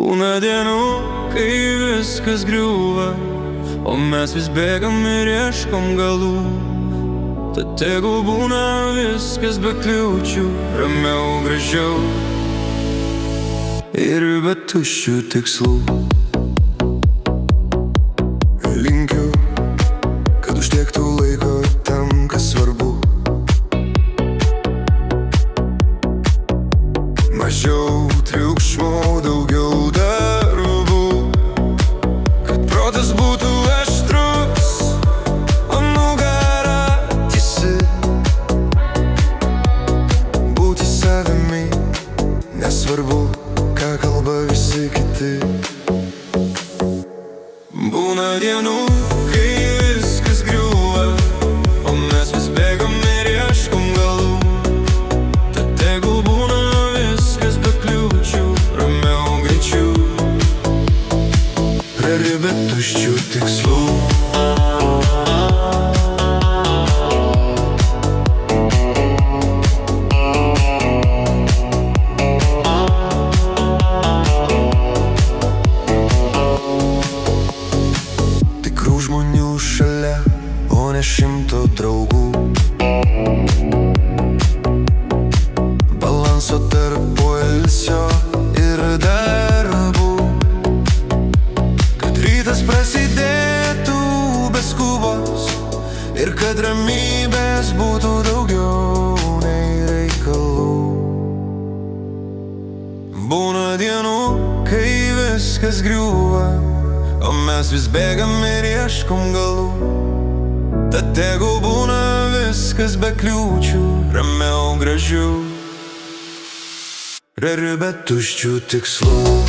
Būna dienų, kai viskas griūva, o mes vis bėgam ir ieškom galų. Tad tegul būna viskas be kliūčių, ramiau, gražiau ir be tuščių tikslų. Linkiu, kad užtektų laiko tam, kas svarbu. Mažiau triukšmo, daugiau darbų, kad protas būtų aštrus, o nugara tiesi. Būti savimi, nesvarbu, ką kalba visi kiti. Būna dienų, kai viskas griūva, o mes vis bėgam ir ieškom galų. Tad tegul būna viskas be kliūčių, ramiau, greičiau ir be tuščių tikslų. Tikrų žmonių šalia, o ne 100 draugų. Balanso tarp poilsio ir darbų, kad rytas prasidėtų be skubos ir kad ramybės būtų daugiau nei reikalų. Būna dienų, kai viskas griūva, o mes vis bėgam ir ieškom galų. Tad tegul būna viskas be kliūčių, ramiau, gražiau ir be tuščių tikslų.